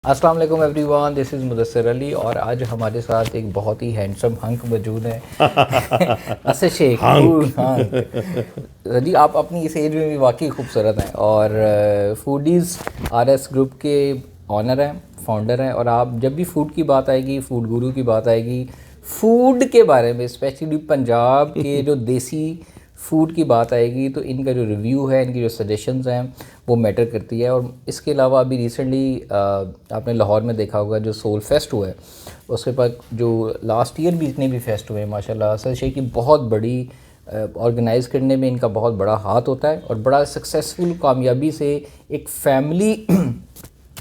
السلام علیکم every one, دس از مدثر علی اور آج ہمارے ساتھ ایک بہت ہی ہینڈسم ہنک موجود ہے اسد شیخ. جی آپ اپنی اس ایج میں بھی واقعی خوبصورت ہیں اور فوڈیز RS گروپ کے آنر ہیں، فاؤنڈر ہیں. اور آپ جب بھی فوڈ کی بات آئے گی، فوڈ گورو کی بات آئے گی، فوڈ کے بارے میں اسپیشلی پنجاب کے جو دیسی فوڈ کی بات آئے گی تو ان کا جو ریویو ہے، ان کی جو سجیشنز ہیں وہ میٹر کرتی ہے. اور اس کے علاوہ ابھی ریسنٹلی آپ نے لاہور میں دیکھا ہوگا جو سول فیسٹ ہوا ہے، اس کے بعد جو لاسٹ ایئر بھی اتنے بھی فیسٹ ہوئے ہیں ماشاء اللہ، اسد شیخ کی بہت بڑی آرگنائز کرنے میں ان کا بہت بڑا ہاتھ ہوتا ہے اور بڑا سکسیزفل کامیابی سے ایک فیملی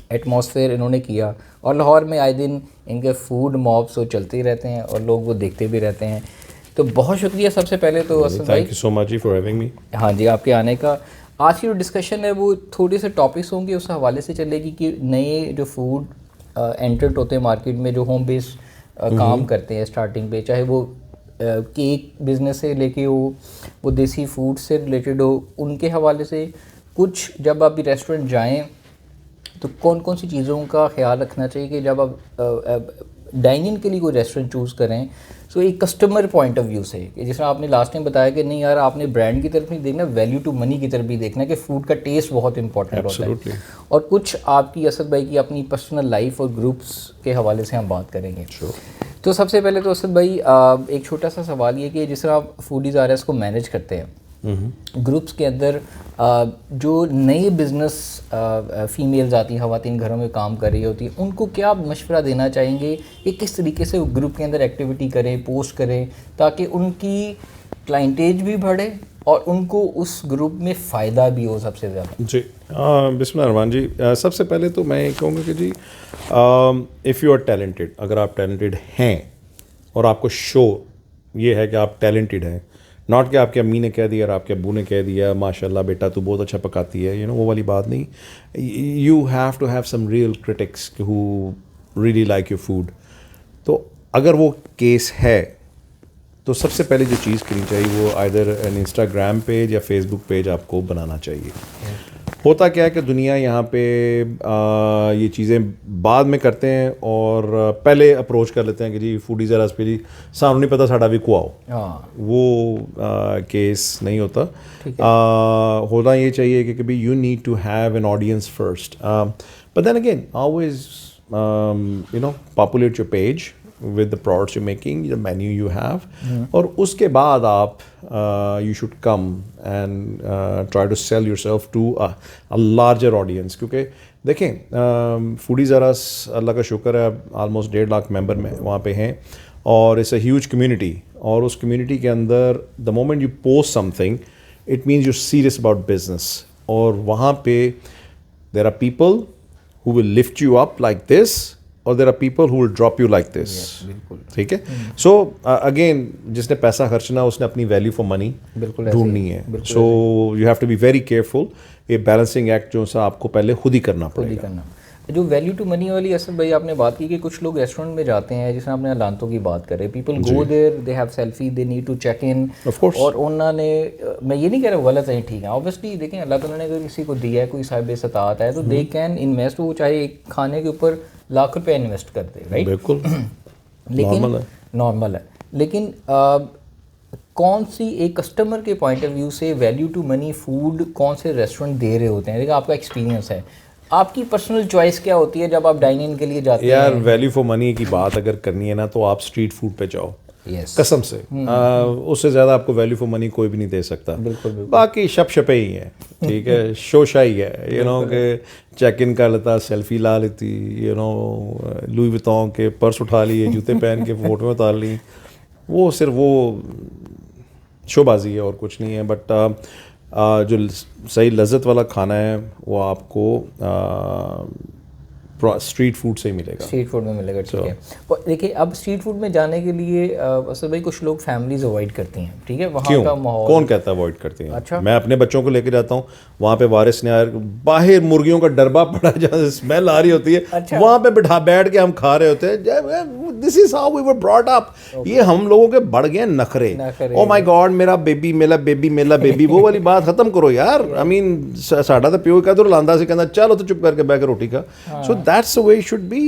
ایٹماسفیئر انہوں نے کیا. اور لاہور میں آئے دن ان کے فوڈ مابس وہ چلتے ہی رہتے ہیں اور لوگ وہ دیکھتے بھی رہتے ہیں. تو بہت شکریہ سب سے پہلے تو اسد بھائی، thank you so much for having me. ہاں جی، آپ کے آنے کا. آج کی جو ڈسکشن ہے وہ تھوڑے سے ٹاپکس ہوں گے اس حوالے سے چلے گی کہ نئے جو فوڈ انٹرڈ ہوتے ہیں مارکیٹ میں، جو ہوم بیس کام کرتے ہیں اسٹارٹنگ پہ، چاہے وہ کیک بزنس سے لے کے وہ دیسی فوڈ سے ریلیٹڈ ہو، ان کے حوالے سے کچھ. جب آپ بھی ریسٹورنٹ جائیں تو کون کون سی چیزوں کا خیال رکھنا چاہیے کہ جب آپ ڈائننگ کے لیے کوئی ریسٹورنٹ چوز کریں تو ایک کسٹمر پوائنٹ آف ویو سے، کہ جس طرح آپ نے لاسٹ ٹائم بتایا کہ نہیں یار آپ نے برانڈ کی طرف نہیں دیکھنا، ویلیو ٹو منی کی طرف بھی دیکھنا کہ فوڈ کا ٹیسٹ بہت امپورٹنٹ ہوتا ہے. اور کچھ آپ کی اسد بھائی کی اپنی پرسنل لائف اور گروپس کے حوالے سے ہم بات کریں گے. تو سب سے پہلے تو اسد بھائی ایک چھوٹا سا سوال یہ کہ جس طرح آپ فوڈیز RS کو مینیج کرتے ہیں گروپس کے اندر، جو نئی بزنس فیمیلز آتی ہیں، خواتین گھروں میں کام کر رہی ہوتی ہیں، ان کو کیا آپ مشورہ دینا چاہیں گے کہ کس طریقے سے وہ گروپ کے اندر ایکٹیویٹی کریں، پوسٹ کریں تاکہ ان کی کلائنٹیج بھی بڑھے اور ان کو اس گروپ میں فائدہ بھی ہو سب سے زیادہ؟ جی بسم اللہ الرحمن جی. سب سے پہلے تو میں یہ کہوں گا کہ جی اف یو آر ٹیلنٹڈ، اگر آپ ٹیلنٹڈ ہیں اور آپ کو شو یہ ہے کہ آپ ٹیلنٹڈ ہیں، ناٹ کہ آپ کے امی نے کہہ دیا اور آپ کے ابو نے کہہ دیا ماشاء اللہ بیٹا تو بہت اچھا پکاتی ہے، وہ والی بات نہیں. You have to have some real critics who really like your food. تو اگر وہ کیس ہے تو سب سے پہلے جو چیز کرنی چاہیے وہ آئدر این انسٹاگرام پیج یا فیس بک پیج آپ کو بنانا چاہیے. ہوتا کیا ہے کہ دنیا یہاں پہ یہ چیزیں بعد میں کرتے ہیں اور پہلے اپروچ کر لیتے ہیں کہ جی فوڈیز RS پہ جی سانو نہیں پتہ ساڈا بھی کو آؤ. وہ کیس نہیں ہوتا. ہونا یہ چاہیے کہ کبھی you need to have an audience first, but then again always populate your page with the products you're making, the menu you have, اور اس کے بعد آپ you should come and try to sell yourself to a larger audience. کیونکہ دیکھیں foodies RS اللہ کا شکر ہے almost 1.5 lakh ممبر میں وہاں پہ ہیں اور it's a huge community. اور اس کمیونٹی کے اندر the moment you post something it means you're serious about business. اور وہاں پہ there are people who will lift you up like this اور there are people who will drop you like this. ٹھیک ہے. So again جس نے پیسہ خرچنا اس نے اپنی ویلیو فار منی ڈھونڈنی ہے. So you have to be very careful. یہ بیلنسنگ ایکٹ جو سا آپ کو پہلے خود ہی کرنا پڑے گا. جو ویلیو ٹو منی والی اسد بھائی آپ نے بات کی کہ کچھ لوگ ریسٹورنٹ میں جاتے ہیں، جس طرح آپ نے لانتوں کی بات کرے، people go there, they have selfie, they need to check in, اور انہوں نے، میں یہ نہیں کہہ رہا غلط ہے، ٹھیک ہے، اوبیسلی دیکھیں اللہ تعالیٰ نے اگر کسی کو دیا ہے، کوئی صاحب استطاعت ہے تو دے کین انویسٹ. وہ چاہے ایک کھانے کے اوپر لاکھ روپے انویسٹ کرتے، رائٹ؟ بالکل لیکن نارمل ہے. لیکن کون سی ایک کسٹمر کے پوائنٹ آف ویو سے ویلیو ٹو منی فوڈ کون سے ریسٹورنٹ دے رہے ہوتے ہیں؟ دیکھیں آپ کا ایکسپیرینس ہے، آپ کی پرسنل چوائس کیا ہوتی ہے جب آپ ڈائننگ کے لیے جاتے ہیں؟ یار ویلیو فار منی کی بات اگر کرنی ہے نا تو آپ اسٹریٹ فوڈ پہ جاؤ، قسم سے اس سے زیادہ آپ کو ویلیو فار منی کوئی بھی نہیں دے سکتا. باقی شپ شپے ہی ہیں، ٹھیک ہے، شوشا ہی ہے، کہ چیک ان کر لیتا، سیلفی لا لیتی، لوئی ویتون کے پرس اٹھا لیے، جوتے پہن کے فوٹو اتار لی، وہ صرف وہ شو بازی ہے اور کچھ نہیں ہے. بٹ جو صحیح لذت والا کھانا ہے وہ آپ کو اسٹریٹ فوڈ سے ہی ملے گا، اسٹریٹ فوڈ میں ملے گا. ٹھیک ہے. دیکھیے اب اسٹریٹ فوڈ میں جانے کے لیے اسد بھائی کچھ لوگ فیملیز اوائڈ کرتی ہیں، ٹھیک ہے، وہاں کا ماحول. کون کہتا ہے اوائڈ کرتی ہیں؟ اچھا میں اپنے بچوں کو لے کے جاتا ہوں وہاں پہ، وارث نے باہر مرغیوں کا ڈربا پڑا جہاں سے اسمیل آ رہی ہوتی ہے، وہاں پہ بیٹھ کے ہم کھا رہے ہوتے ہیں. This is how we were brought up. یہ ہم لوگوں کے بڑھ گئے نخرے. او مائی گاڈ میرا بیبی میرا بیبی میرا بیبی، وہ والی بات ختم کرو یار. آئی مین ساڈا تو پیو کہہ دو لاندا سی کہندا چلو تو چپ کر کے بیٹھ کے روٹی کھا. سو that's the way it should be.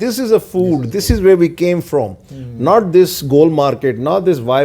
this is a food, this is where we came from, not this gold market, not this Y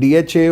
DH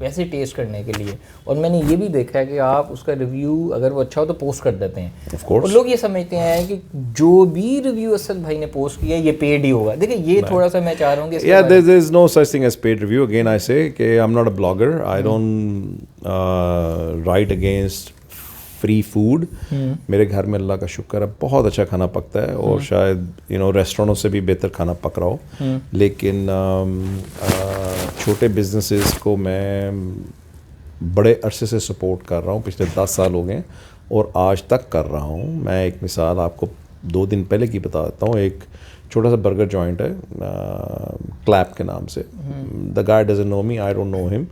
ویسے ٹیسٹ کرنے کے لیے. اور میں نے یہ بھی دیکھا ہے کہ آپ اس کا ریویو اگر وہ اچھا ہو تو پوسٹ کر دیتے ہیں. اور لوگ یہ سمجھتے ہیں کہ جو بھی ریویو اسد بھائی نے پوسٹ کیا یہ پیڈ ہی ہوگا. دیکھیں یہ تھوڑا سا میں چاہ رہا ہوں کہ yeah, there is no such thing as paid review. Again I say کہ I'm not a blogger. I don't write against free food. میرے گھر میں اللہ کا شکر ہے بہت اچھا کھانا پکتا ہے, اور شاید ریسٹورینٹوں سے بھی بہتر کھانا پک رہا ہو, لیکن چھوٹے بزنسز کو میں بڑے عرصے سے سپورٹ کر رہا ہوں, پچھلے 10 سال ہو گئے اور آج تک کر رہا ہوں. میں ایک مثال آپ کو 2 دن پہلے کی بتا دیتا ہوں. ایک چھوٹا سا برگر جوائنٹ ہے کلیپ کے نام سے. دا گائے doesn't know me, I don't نو ہم.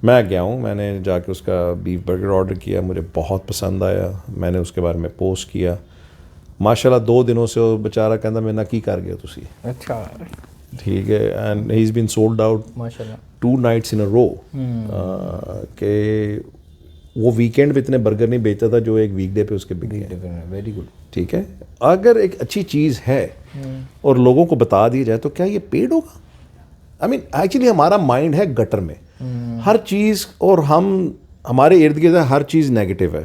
میں گیا ہوں, میں نے جا کے اس کا بیف برگر آرڈر کیا, مجھے بہت پسند آیا. میں نے اس کے بارے میں پوسٹ کیا. ماشاء اللہ 2 دنوں سے وہ بیچارہ کہتا میں نہ کی کر گیا تسی. اچھا ٹھیک ہے. And he is been sold out ماشاء اللہ 2 nights in a row. کہ وہ ویکینڈ پہ اتنے برگر نہیں بیچتا تھا جو ایک ویک ڈے پہ اس کے بک گئے. Very good. ٹھیک ہے, اگر ایک اچھی چیز ہے اور لوگوں کو بتا دی جائے تو کیا یہ پیڈ ہوگا؟ آئی مین ایکچولی ہمارا مائنڈ ہے گٹر میں ہر چیز, اور ہمارے ارد گرد ہر چیز نیگیٹو ہے.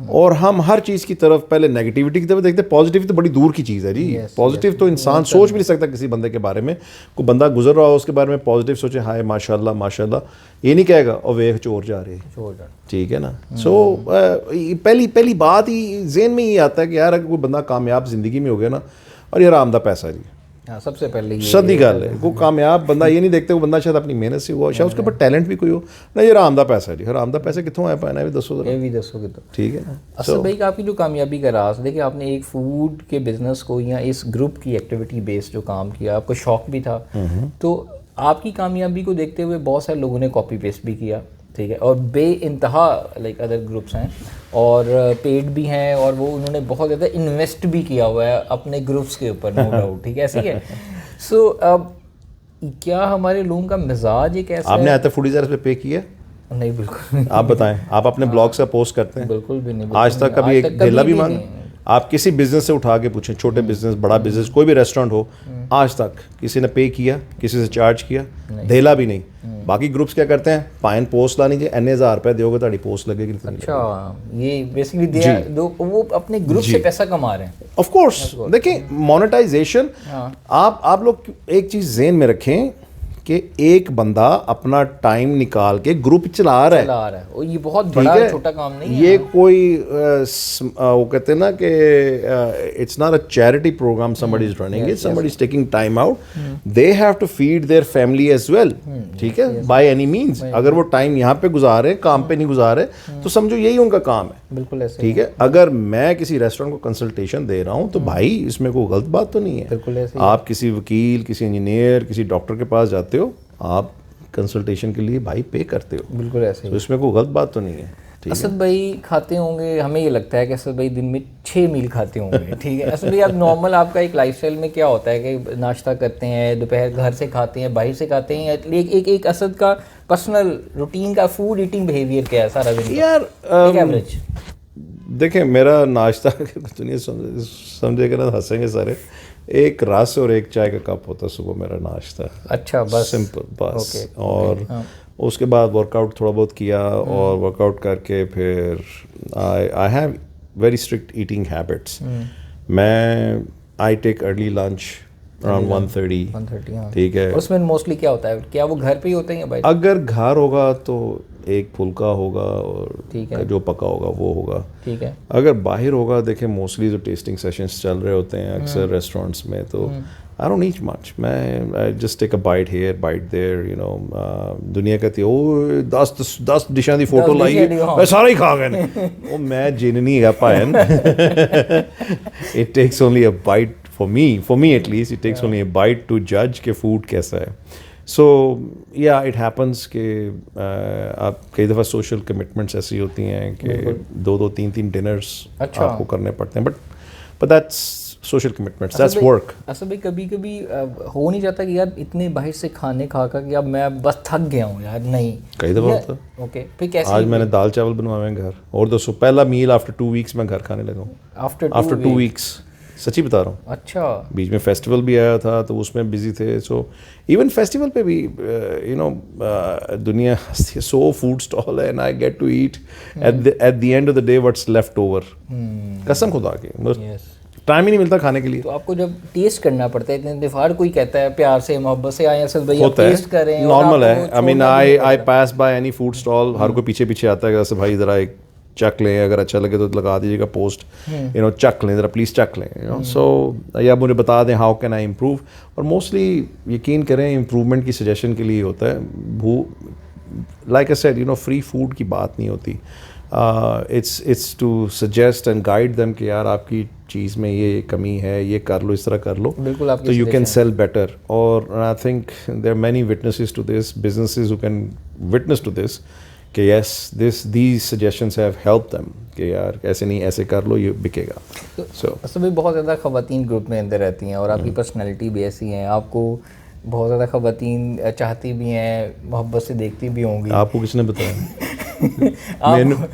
اور ہم ہر چیز کی طرف پہلے نیگیٹیوٹی کی طرف دیکھتے ہیں. پازیٹیو تو بڑی دور کی چیز ہے جی. پازیٹیو تو انسان سوچ بھی نہیں سکتا کسی بندے کے بارے میں. کوئی بندہ گزر رہا ہو اس کے بارے میں پازیٹیو سوچے, ہائے ماشاء اللہ ماشاء اللہ, یہ نہیں کہے گا اور ویخ چور جا رہے. ٹھیک ہے نا. سو پہلی بات ہی ذہن میں یہ آتا ہے کہ یار اگر کوئی بندہ کامیاب زندگی میں ہو گیا نا, اور یہ آرام دہ پیسہ جی, سب سے پہلے سدی گل ہے. وہ کامیاب بندہ یہ نہیں دیکھتے وہ بندہ شاید اپنی محنت سے ہوا, شاید اس کے اوپر ٹیلنٹ بھی کوئی ہو نا. یہ آرام دہ پیسہ جی, آرام دہ پیسہ کتوں آیا پانا ہے دسو ذرا. یہ بھی دسو کہ تو ٹھیک ہے نا. اسد بھائی آپ کی جو کامیابی کا راز, دیکھیں آپ نے ایک فوڈ کے بزنس کو یا اس گروپ کی ایکٹیویٹی بیس جو کام کیا, آپ کو شوق بھی تھا, تو آپ کی کامیابی کو دیکھتے ہوئے بہت سارے لوگوں نے کاپی پیسٹ بھی کیا. ٹھیک ہے, اور بے انتہا لائک ادر گروپس ہیں اور پیڈ بھی ہیں, اور وہ انہوں نے بہت زیادہ انویسٹ بھی کیا ہوا ہے اپنے گروپس کے اوپر, نو ڈاؤٹ. ٹھیک ہے, ایسے ہی ہے. سو اب کیا ہمارے لوگوں کا مزاج ایک ایسا, آپ نے آتے فوڈی زر پہ پے کیا؟ نہیں بالکل. آپ بتائیں, آپ اپنے بلاگ سے پوسٹ کرتے ہیں؟ بالکل بھی نہیں. آج تک کبھی ایک ڈھیلا بھی مانگا؟ آپ کسی بزنس سے اٹھا کے پوچھیں, چھوٹے بزنس بڑا بزنس کوئی بھی ریسٹورینٹ ہو, آج تک کسی نے پے کیا, کسی سے چارج کیا؟ دھیلا بھی نہیں. باقی گروپس کیا کرتے ہیں, پائن پوسٹ لانی چاہیے, این 1000 روپے دیو گے تاڑی پوسٹ لگے گی. اچھا, یہ بیسکلی وہ اپنے گروپ سے پیسہ کما رہے ہیں. Of course. دیکھیں مونیٹائزیشن, آپ لوگ ایک چیز ذہن میں رکھیں کہ ایک بندہ اپنا ٹائم نکال کے گروپ چلا رہا ہے, اور یہ بہت بڑا چھوٹا کام نہیں ہے. یہ کوئی وہ کہتے ہیں نا کہ it's not a charity programme somebody is running it, somebody is taking time out, they have to feed their family as well. ٹھیک ہے, by any means. اگر وہ ٹائم یہاں پہ گزارے, کام پہ نہیں گزارے, تو سمجھو یہی ان کا کام ہے. بالکل ایسے. ٹھیک ہے, اگر میں کسی ریسٹورینٹ کو کنسلٹیشن دے رہا ہوں تو بھائی اس میں کوئی غلط بات تو نہیں ہے. بالکل ایسے. آپ کسی وکیل, کسی انجینئر, کسی ڈاکٹر کے پاس جاتے ہو, آپ کنسلٹیشن کے لیے بھائی پے کرتے ہو. بالکل ایسے. تو اس میں کوئی غلط بات تو نہیں ہے. اسد بھائی کھاتے ہوں گے, ہمیں یہ لگتا ہے کہ اسد بھائی دن میں 6 میل کھاتے ہوں گے. ٹھیک ہے, اسد بھائی آپ نارمل آپ کا ایک لائف اسٹائل میں کیا ہوتا ہے کہ ناشتہ کرتے ہیں, دوپہر گھر سے کھاتے ہیں, باہر سے کھاتے ہیں, ایک اسد کا پرسنل روٹین کا فوڈ ایٹنگ بیہیویئر کیا ہے سارا دن یار؟ ایوریج دیکھیں میرا ناشتہ دنیا سمجھے گا نا, ہنسیں گے سارے, ایک رس اور ایک چائے کا کپ ہوتا صبح میرا ناشتہ. اچھا, بس سمپل بس. اور اس کے بعد ورک آؤٹ تھوڑا بہت کیا, اور ورک آؤٹ کر کے پھر I have very strict eating habits. میں I take early lunch around 1:30. ٹھیک ہے, اس میں موسٹلی کیا ہوتا ہے, کیا وہ گھر پہ ہی ہوتے ہیں یا باہر؟ اگر گھر ہوگا تو ایک پھلکا ہوگا اور جو پکا ہوگا وہ ہوگا. ٹھیک ہے. اگر باہر ہوگا, دیکھیں موسٹلی جو ٹیسٹنگ سیشنز چل رہے ہوتے ہیں اکثر ریسٹورینٹس میں, تو I don't eat much. میں just take a bite here, bite there, you know. دنیا کہتی ہے او 10 ڈشاں دی فوٹو لائی میں سارا ہی کھا گئے. وہ میں جن نہیں ہے pine. It takes only a bite for me at least, it takes only a bite to judge کہ فوڈ کیسا ہے. سو یا اٹ ہیپنس کہ آپ کئی دفعہ سوشل کمٹمنٹس ایسی ہوتی ہیں کہ 2-3 ڈنرس آپ کو کرنے پڑتے ہیں, but that's social commitments, that's work. اصل میں کبھی کبھی ہو نہیں جاتا کہ یار اتنے باہر سے کھانے کھا کر کہ اب میں بس تھک گیا ہوں یار. نہیں, کئی دفعہ ہوتا. اوکے, پھر کیسے آج میں نے دال چاول بنوائے ہیں گھر, اور دوستوں پہلا میل آفٹر 2 weeks میں گھر کھانے لگا ہوں. آفٹر 2 weeks سچی بتا رہا ہوں. اچھا. بیچ میں فیسٹیول بھی آیا تھا تو اس میں بزی تھے. سو ایون فیسٹیول پہ بھی یو نو دنیا سو فوڈ اسٹال ہے and I get to eat at the end of the day what's left over. قسم خدا کی ٹائم ہی نہیں ملتا کھانے کے لیے. تو آپ کو جب ٹیسٹ کرنا پڑتا ہے اتنے دفعہ کوئی کہتا ہے پیار سے محبت سے آئے اسد بھائی ٹیسٹ کریں, نارمل ہے. I mean I pass by any food stall, ہر کوئی پیچھے پیچھے آتا ہے کہ بھائی ذرا ایک چک لیں, اگر اچھا لگے تو لگا دیجیے گا پوسٹ, یو نو چک لیں ذرا پلیز چک لیں, یو نو. سو یا مجھے بتا دیں ہاؤ کین آئی امپروو. اور موسٹلی یقین کریں امپروومنٹ کی سجیشن کے لیے ہوتا ہے. Like I said you know free food کی بات نہیں ہوتی. It's to suggest and guide them کہ یار آپ کی چیز میں یہ کمی ہے, یہ کر لو, اس طرح کر لو, تو یو کین سیل بیٹر. اور I think there are many witnesses to this, businesses who can witness to this کہ yes these suggestions have help them کہ یار ایسے نہیں ایسے کر لو, یہ بکے گا. سو اصل میں بہت زیادہ خواتین گروپ میں اندر رہتی ہیں اور آپ کی پرسنالٹی بھی ایسی ہیں, آپ کو بہت زیادہ خواتین چاہتی بھی ہیں, محبت سے دیکھتی بھی ہوں گی. آپ کو کس نے بتایا؟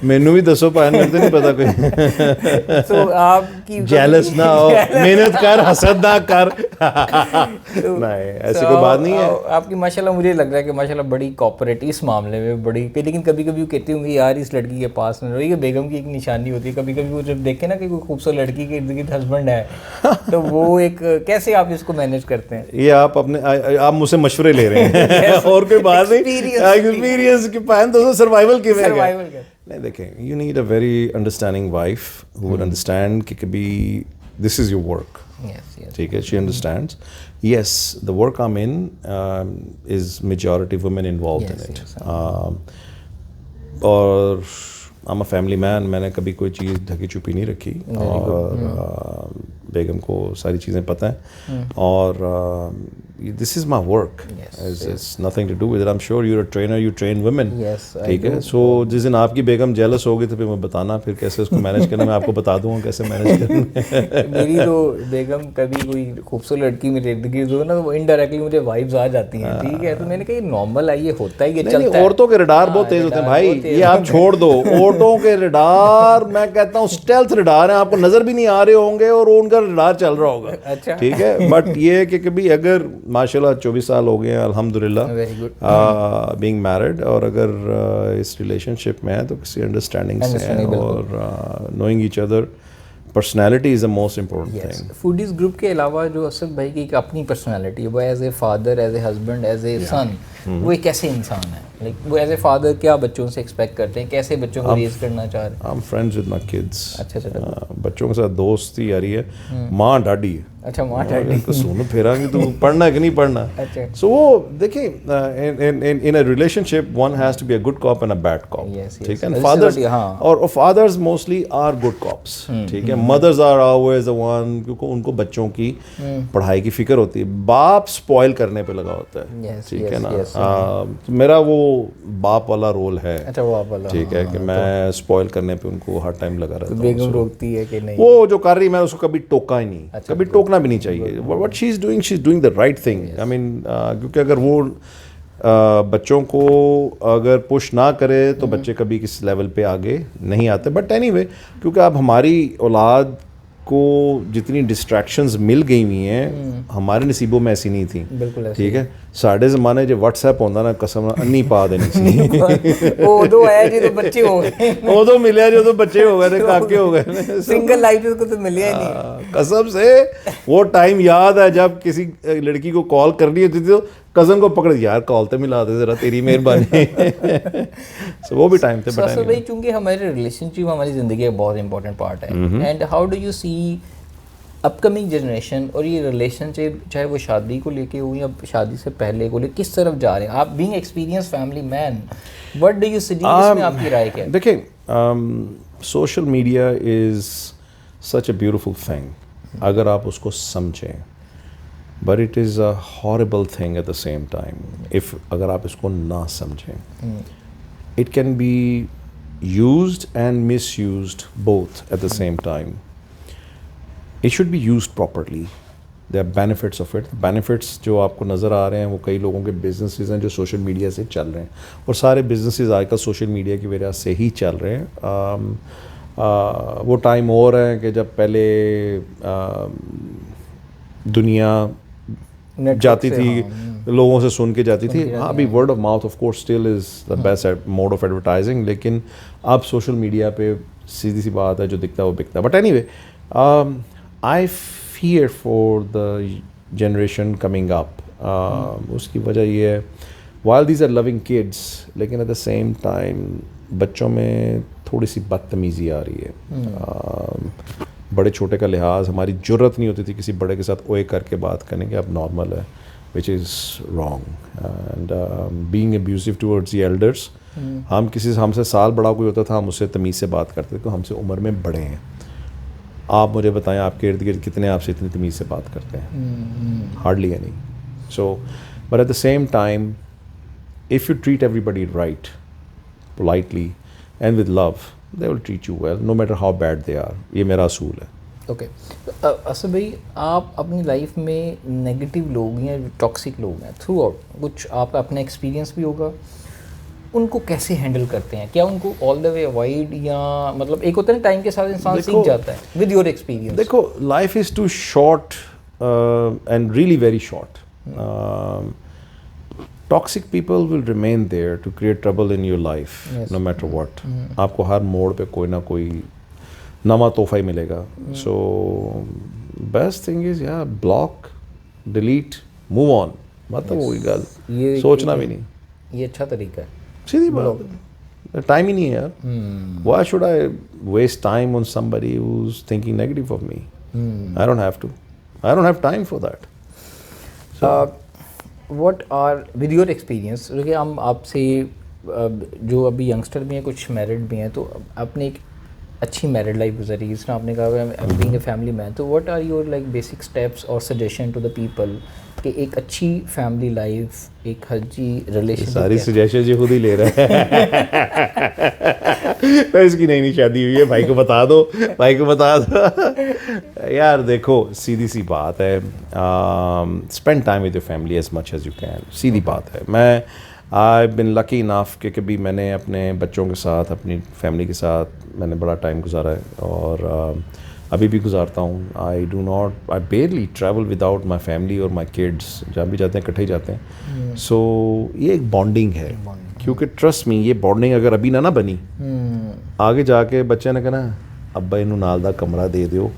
مینو بھی دسو پائن میں تو نہیں پتا کوئی. تو آپ کی جیلس نہ ہو, محنت کر, حسد نہ کر. نہیں ایسی کوئی بات نہیں ہے. آپ کی ماشاء اللہ مجھے لگ رہا ہے کہ ماشاء اللہ بڑی کوآپریٹو اس معاملے میں بڑی, لیکن کبھی کبھی وہ کہتی ہوں گی یار اس لڑکی کے پاس میں یہ بیگم کی ایک نشانی ہوتی ہے. کبھی کبھی وہ جب دیکھیں نا کہ کوئی خوبصورت لڑکی کے ارد گرد ہسبینڈ ہے تو وہ ایک کیسے آپ اس کو مینیج کرتے ہیں؟ یہ آپ مجھ سے مشورے لے رہے ہیں اور کوئی بات نہیں, ایکسپیرینس کی پہن تو سروائیول کی نہیں. دیکھیں you need a very understanding wife who would understand کہ کبھی دس از یور ورک. ٹھیک ہے, she understands. Yes the work I mean is majority women involved in it. اور آئی ایم اے فیملی مین, میں نے کبھی کوئی چیز ڈھکی چھپی نہیں رکھی اور بیگم کو ساری چیزیں پتہ ہیں. اور this is my work, it's nothing to do with it. I am sure you are a trainer, you train women. ٹھیک ہے. سو جس دن آپ کی بیگم جیلس ہوگی تو پھر میں بتانا پھر کیسے اس کو مینیج کرنا, میں آپ کو بتا دوں گا کیسے مینیج کرنا. میری تو بیگم کبھی کوئی خوبصورت لڑکی میرے ارد گرد ہو نا تو وہ انڈائریکٹلی مجھے وائبز آ جاتی ہیں. ٹھیک ہے, تو میں نے کہا یہ نارمل ہے, یہ ہوتا ہے, یہ چلتا ہے. عورتوں کے ریڈار بہت تیز ہوتے ہیں بھائی, یہ آپ چھوڑ دو. عورتوں کے ریڈار میں کہتا ہوں اسٹیلتھ ریڈار ہیں, آپ کو نظر بھی نہیں آ رہے ہوں گے اور ان کا ریڈار چل رہا ہوگا. ٹھیک ہے, بٹ یہ کہ کبھی اگر ماشاء اللہ 24 سال ہو گئے ہیں الحمد للہ بینگ میرڈ, اور اگر اس ریلیشن شپ میں ہے تو کسی انڈرسٹینڈنگ سے ہے اور knowing each other. Personality is the most important thing. Foodies group کے علاوہ جو اسد بھائی کی ایک اپنی پرسنالٹی ہے, وہ as a father, as a husband, as a son, وہ ایک کیسے انسان ہے؟ لائک وہ ایز اے فادر کیا بچوں سے ایکسپیکٹ کرتے ہیں, کیسے بچوں کو ریز کرنا چاہ رہے ہیں؟ I am friends with my kids. اچھا اچھا, بچوں کے ساتھ دوستی یاری ہے. ماں ڈاڈی ہے. اچھا, ماں ڈاڈی کو سونو پھیرا کہ تو پڑھنا ہے کہ نہیں پڑھنا. سو وہ دیکھیں in a relationship one has to be a good cop and a bad cop. ٹھیک ہے, فادرز اور fathers mostly are good cops. ٹھیک ہے, mothers are always the one, کیونکہ ان کو بچوں کی پڑھائی کی فکر ہوتی ہے. باپ اسپوائل کرنے پہ لگا ہوتا ہے. ٹھیک ہے نا, میرا وہ باپ والا رول ہے. ٹھیک ہے, کہ میں اسپوائل کرنے پہ ان کو ہر ٹائم لگا رہتا ہوں. بیگم روکتی ہے کہ نہیں, وہ جو کر رہی میں اس کو کبھی ٹوکا ہی نہیں, کبھی ٹوکنا بھی نہیں چاہیے. What she is doing the right thing. I mean کیونکہ اگر وہ بچوں کو اگر پش نہ کرے تو بچے کبھی کس لیول پہ آگے نہیں آتے. بٹ اینی وے, کیونکہ اب ہماری اولاد کو جتنی ڈسٹریکشنز مل گئی ہوئی ہیں ہمارے نصیبوں میں ایسی نہیں تھیں. ٹھیک ہے, ساڈے زمانے جو واٹس ایپ ہوتا نا قسم انی پا دینی سی. ادو آیا جی تو بچے ہو گئے, ادو ملیا جو تو بچے ہو گئے تھے, کاکے ہو گئے. سنگل لائف کو تو ملیا ہی نہیں. قسم سے وہ ٹائم یاد ہے جب کسی لڑکی کو کال کرنی ہوتی تھی تو کزن کو پکڑ یار کال تو ملا دے ذرا, تیری مہربانی. وہ بھی ٹائم تھے. بھائی چونکہ ہمارے ریلیشن شپ ہماری زندگی کا بہت امپورٹنٹ پارٹ ہے, and how do you see upcoming generation اور یہ ریلیشن شپ چاہے وہ شادی کو لے کے ہو یا شادی سے پہلے کو لے, کس طرف جا رہے ہیں آپ being experience family man? What do you suggest, اس میں آپ کی رائے کیا ہے؟ دیکھیں social media is such a beautiful thing اگر آپ اس کو سمجھیں, but it is a horrible thing at the same time اگر آپ اس کو نہ سمجھیں. It can be used and misused both at the same time. It should be used properly. There are benefits of it. Benefits جو آپ کو نظر آ رہے ہیں وہ کئی لوگوں کے بزنسز ہیں جو سوشل میڈیا سے چل رہے ہیں, اور سارے بزنسز آج کل سوشل میڈیا کی وجہ سے ہی چل رہے ہیں. وہ ٹائم اور ہے کہ جب پہلے دنیا جاتی تھی لوگوں سے سن کے جاتی تھی. ہاں ابھی word of mouth of course still is the best mode of advertising, لیکن اب سوشل میڈیا پہ سیدھی سی بات ہے جو دکھتا ہے وہ بکتا ہے. But anyway I fear for the generation coming up. اس کی وجہ یہ ہے while these are loving kids لیکن at the same time بچوں میں تھوڑی سی بدتمیزی آ رہی ہے. بڑے چھوٹے کا لحاظ, ہماری جرت نہیں ہوتی تھی کسی بڑے کے ساتھ اوے کر کے بات کرنے کے, اب نارمل ہے which is wrong. And being abusive towards the elders, ہم سے سال بڑا کوئی ہوتا تھا ہم اس سے تمیز سے بات کرتے تھے, ہم سے عمر میں بڑے ہیں. آپ مجھے بتائیں آپ کے ارد گرد کتنے آپ سے اتنی تمیز سے بات کرتے ہیں؟ Hardly any. So but at the same time if you treat everybody right, politely and with love, they will treat you well no matter how bad they are. یہ میرا اصول ہے. اوکے اسد بھائی, آپ اپنی لائف میں نگیٹو لوگ ہیں, ٹاکسک لوگ ہیں تھرو آؤٹ, کچھ آپ کا اپنا ایکسپیرینس بھی ہوگا, ان کو کیسے ہینڈل کرتے ہیں؟ کیا ان کو آل دا وے اوائڈ, یا مطلب ایک ہوتا ہے نا ٹائم کے ساتھ انسان سیکھ جاتا ہے ود یور ایکسپیرینس؟ دیکھو life is too short and really very short. Toxic people will remain there to create trouble in your life, no matter what. آپ کو ہر موڑ پہ کوئی نہ کوئی نواں تحفہ ہی ملے گا. So best thing is block, delete, move on. مطلب وہی گل سوچنا بھی نہیں. یہ اچھا طریقہ ہے. سیدھی بات, ٹائم ہی نہیں ہے یار. Why should I waste time on somebody who's thinking negative of me? I don't have to. I don't have time for that. What are with your experience, کیونکہ ہم آپ سے جو ابھی ینگسٹر بھی ہیں, کچھ میرڈ بھی ہیں, تو آپ نے ایک اچھی میرڈ لائف گزاری, جس طرح آپ نے کہا بینگ اے فیملی مین, تو what are your like basic steps اور سجیشن ٹو دا پیپل کہ ایک اچھی فیملی لائف, ایک اچھی ریلیشن؟ ساری سجیشن جی خود ہی لے رہے ہیں. اس کی نئی شادی ہوئی ہے, بھائی کو بتا دو, بھائی کو بتا دو. یار دیکھو سیدھی سی بات ہے, spend time with your family as much as you can. سیدھی بات ہے. میں آئی بن لکی انف کہ کبھی میں نے اپنے بچوں کے ساتھ, اپنی فیملی کے ساتھ میں نے بڑا ٹائم گزارا ہے, اور ابھی بھی گزارتا ہوں. I barely travel without my family اور مائی کڈس. جہاں بھی جاتے ہیں اکٹھے ہی جاتے ہیں. سو یہ ایک بانڈنگ ہے, کیونکہ ٹرسٹ می یہ بانڈنگ اگر ابھی نہ بنی, آگے جا کے بچے نے کہنا ابا اینوں نال دا کمرہ دے دیو,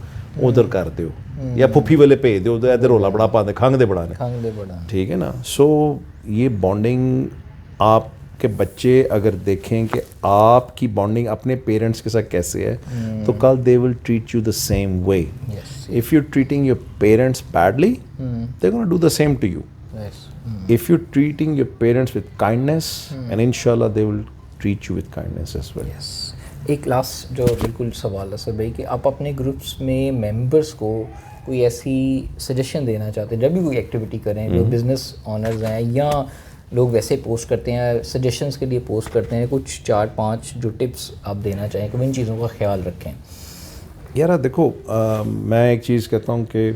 ادھر کر دیو, یا پھپھی والے بھیج دیو, ادھر رولا بڑا پاندے کھنگ دے بڑا نے, ٹھیک ہے نا. سو یہ بانڈنگ آپ کہ بچے اگر دیکھیں کہ آپ کی بانڈنگ اپنے پیرنٹس کے ساتھ کیسے ہے, تو کل they will treat you the same way. If you treating your parents badly, they gonna do the same to you. If you treating your parents with kindness, and ان شاء اللہ they will treat you with kindness as well. ایک last جو بالکل سوال ہے سر بھائی, کہ آپ اپنے گروپس میں ممبرس کو کوئی ایسی سجیشن دینا چاہتے ہیں جب بھی کوئی ایکٹیویٹی کریں, جو بزنس آنرز ہیں یا لوگ ویسے پوسٹ کرتے ہیں, سجیشنس کے لیے پوسٹ کرتے ہیں, کچھ 4-5 جو ٹپس آپ دینا چاہیں کہ ان چیزوں کا خیال رکھیں؟ یار دیکھو میں ایک چیز کہتا ہوں کہ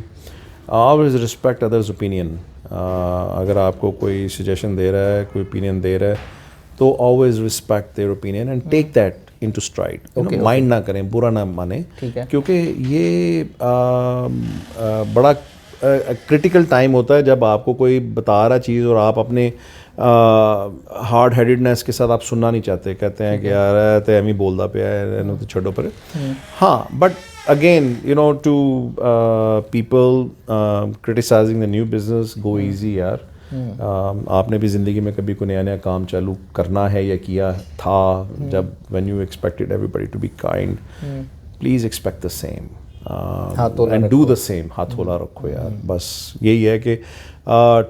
آلویز رسپیکٹ ادرز اوپینین. اگر آپ کو کوئی سجیشن دے رہا ہے, کوئی اوپینین دے رہا ہے, تو always respect their opinion and take that into stride. Mind نہ کریں, برا نہ مانیں, کیونکہ یہ بڑا کرٹیکل ٹائم ہوتا ہے جب آپ کو کوئی بتا رہا چیز اور آپ اپنے ہارڈ ہیڈڈنیس کے ساتھ آپ سننا نہیں چاہتے, کہتے ہیں کہ یار تے ایویں بولدا پیا ہے, تو چھڈو پرے. ہاں but again you know to people criticising the new business, go easy یار. آپ نے بھی زندگی میں کبھی کوئی نیا کام چالو کرنا ہے یا کیا تھا, جب when you expected everybody to be kind, please expect the same and do the same. ہاتھ تھولا رکھو یار, بس یہی ہے کہ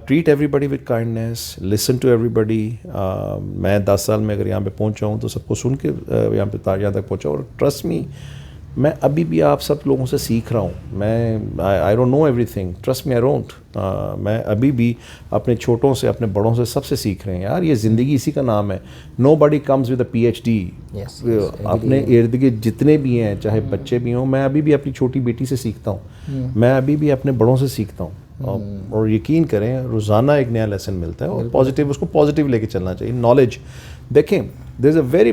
treat everybody with kindness, listen to everybody. میں 10 سال میں اگر یہاں پہ پہنچا ہوں تو سب کو سن کے یہاں تک پہنچا, اور ٹرسٹ می میں ابھی بھی آپ سب لوگوں سے سیکھ رہا ہوں. میں I don't know everything, trust me I don't. میں ابھی بھی اپنے چھوٹوں سے, اپنے بڑوں سے, سب سے سیکھ رہے ہیں یار. یہ زندگی اسی کا نام ہے. Nobody comes with a P H D. اپنے ارد گرد جتنے بھی ہیں, چاہے بچے بھی ہوں, میں ابھی بھی اپنی چھوٹی بیٹی سے سیکھتا ہوں, میں ابھی بھی اپنے بڑوں سے سیکھتا ہوں. اور یقین کریں روزانہ ایک نیا لیسن ملتا ہے, اور پازیٹیو, اس کو پازیٹیو لے کے چلنا چاہیے. نالج دیکھیں, there's a very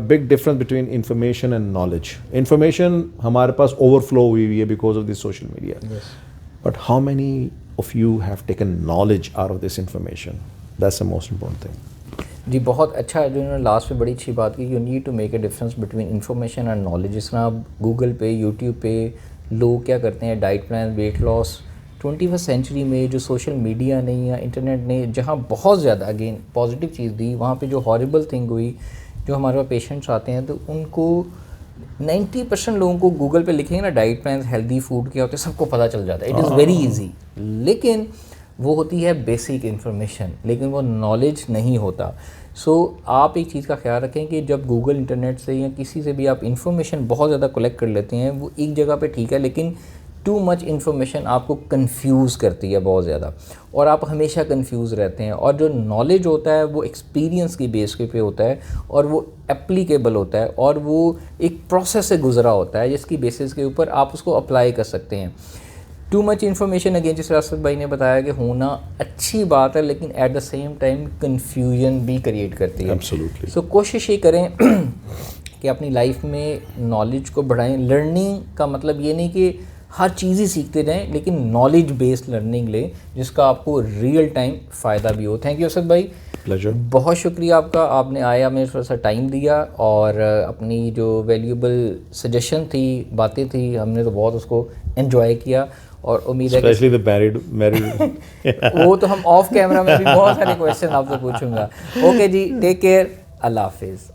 big difference between information and knowledge. Information ہمارے پاس overflow ہوئی ہوئی ہے because of this social media. Yes. But how many of you have taken knowledge out of this information? That's the most important thing. جی بہت اچھا ہے جو انہوں نے لاسٹ میں بڑی اچھی بات کی, you need to make a difference between information and knowledge. جس طرح آپ گوگل پہ, یوٹیوب پہ لوگ کیا کرتے ہیں, diet plan, weight loss, 21st century میں جو سوشل میڈیا نے یا انٹرنیٹ نے جہاں بہت زیادہ اگین پازیٹیو چیز دی, وہاں پہ جو ہارریبل تھنگ ہوئی, جو ہمارے پاس پیشنٹس آتے ہیں تو ان کو 90% لوگوں کو گوگل پہ لکھیں گے نا ڈائٹ پلانس, ہیلدی فوڈ کیا ہوتے ہیں, سب کو پتہ چل جاتا ہے. It is very easy. لیکن وہ ہوتی ہے بیسک انفارمیشن, لیکن وہ نالج نہیں ہوتا. سو آپ ایک چیز کا خیال رکھیں کہ جب گوگل, انٹرنیٹ سے یا کسی سے بھی آپ انفارمیشن بہت زیادہ کلیکٹ کر لیتے ہیں, وہ ایک جگہ پہ ٹھیک ہے, لیکن ٹو مچ انفارمیشن آپ کو کنفیوز کرتی ہے بہت زیادہ, اور آپ ہمیشہ کنفیوز رہتے ہیں. اور جو نالج ہوتا ہے وہ ایکسپیرینس کی بیس کے پہ ہوتا ہے, اور وہ اپلیکیبل ہوتا ہے, اور وہ ایک پروسیس سے گزرا ہوتا ہے جس کی بیسس کے اوپر آپ اس کو اپلائی کر سکتے ہیں. ٹو مچ انفارمیشن اگین جس طرح اسد بھائی نے بتایا کہ ہونا اچھی بات ہے, لیکن at the same time confusion بھی کریٹ کرتی ہے. Absolutely. سو کوشش یہ کریں کہ اپنی لائف میں نالج کو بڑھائیں. لرننگ کا مطلب یہ نہیں کہ ہر چیز ہی سیکھتے جائیں, لیکن نالج بیسڈ لرننگ لیں جس کا آپ کو ریئل ٹائم فائدہ بھی ہو. تھینک یو اسد بھائی, Pleasure. بہت شکریہ آپ کا, آپ نے آیا, ہمیں تھوڑا سا ٹائم دیا, اور اپنی جو ویلیوبل سجیشن تھی, باتیں تھی, ہم نے تو بہت اس کو انجوائے کیا. اور امید ہے Especially the married. وہ تو ہم آف کیمرہ میں بھی بہت سارے کویشچن آپ سے پوچھوں گا. اوکے جی, ٹیک کیئر, اللہ حافظ.